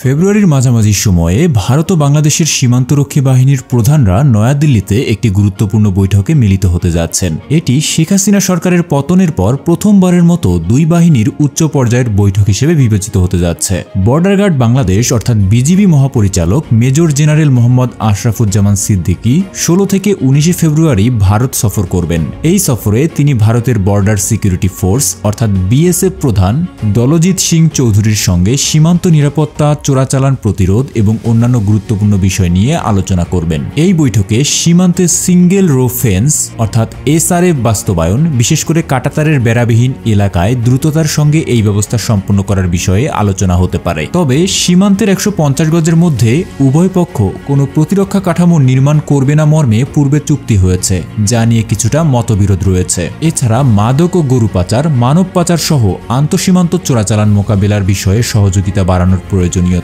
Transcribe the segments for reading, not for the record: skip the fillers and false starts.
ফেব্রুয়ারির মাঝামাঝি সময়ে ভারত ও বাংলাদেশের সীমান্তরক্ষী বাহিনীর প্রধানরা নয়াদিল্লিতে একটি গুরুত্বপূর্ণ বৈঠকে মিলিত হতে যাচ্ছেন। এটি শেখ হাসিনা সরকারের পতনের পর প্রথমবারের মতো দুই বাহিনীর উচ্চ পর্যায়ের বৈঠক হিসেবে বিবেচিত হতে যাচ্ছে। বর্ডার গার্ড বাংলাদেশ অর্থাৎ বিজিবি মহাপরিচালক মেজর জেনারেল মোহাম্মদ আশরাফুজ্জামান সিদ্দিকী ১৬ থেকে ১৯ ফেব্রুয়ারি ভারত সফর করবেন। এই সফরে তিনি ভারতের বর্ডার সিকিউরিটি ফোর্স অর্থাৎ বিএসএফ প্রধান দলজিৎ সিং চৌধুরীর সঙ্গে সীমান্ত নিরাপত্তা, চোরাচালান প্রতিরোধ এবং অন্যান্য গুরুত্বপূর্ণ বিষয় নিয়ে আলোচনা করবেন। এই বৈঠকে সীমান্তে সিঙ্গেল রো ফেন্স অর্থাৎ এসআরএফ বাস্তবায়ন, বিশেষ করে কাঁটাতারের বেড়াবিহীন এলাকায় দ্রুততার সঙ্গে এই ব্যবস্থা সম্পন্ন করার বিষয়ে আলোচনা হতে পারে। তবে সীমান্তের ১৫০ গজের মধ্যে উভয় পক্ষ কোনো প্রতিরক্ষা কাঠামো নির্মাণ করবে না মর্মে পূর্বে চুক্তি হয়েছে, যা নিয়ে কিছুটা মতবিরোধ রয়েছে। এছাড়া মাদক ও গরু পাচার, মানব পাচার সহ আন্তঃসীমান্ত চোরাচালান মোকাবিলার বিষয়ে সহযোগিতা বাড়ানোর প্রয়োজনীয়তা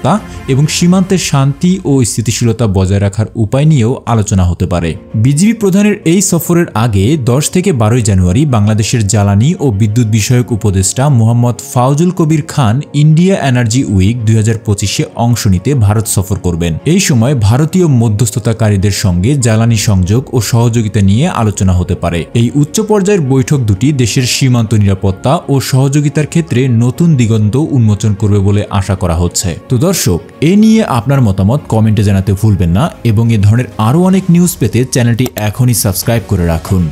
এবং সীমান্তের শান্তি ও স্থিতিশীলতা বজায় রাখার উপায় নিয়েও আলোচনা হতে পারে। বিজিবি প্রধানের এই সফরের আগে ১০ থেকে ১২ জানুয়ারি বাংলাদেশের জ্বালানি ও বিদ্যুৎ বিষয়ক উপদেষ্টা Mohammad Fauzul Kabir Khan India energy week ২০২৫-এ অংশ নিতে ভারত সফর করবেন। এই সময় ভারতীয় মধ্যস্থতাকারীদের সঙ্গে জ্বালানি সংযোগ ও সহযোগিতা নিয়ে আলোচনা হতে পারে। এই উচ্চ পর্যায়ের বৈঠক দুটি দেশের সীমান্ত নিরাপত্তা ও সহযোগিতার ক্ষেত্রে নতুন দিগন্ত উন্মোচন করবে বলে আশা করা হচ্ছে। তো দর্শক, এ নিয়ে আপনার মতামত কমেন্টে জানাতে ভুলবেন না এবং এ ধরনের আরও অনেক নিউজ পেতে চ্যানেলটি এখনই সাবস্ক্রাইব করে রাখুন।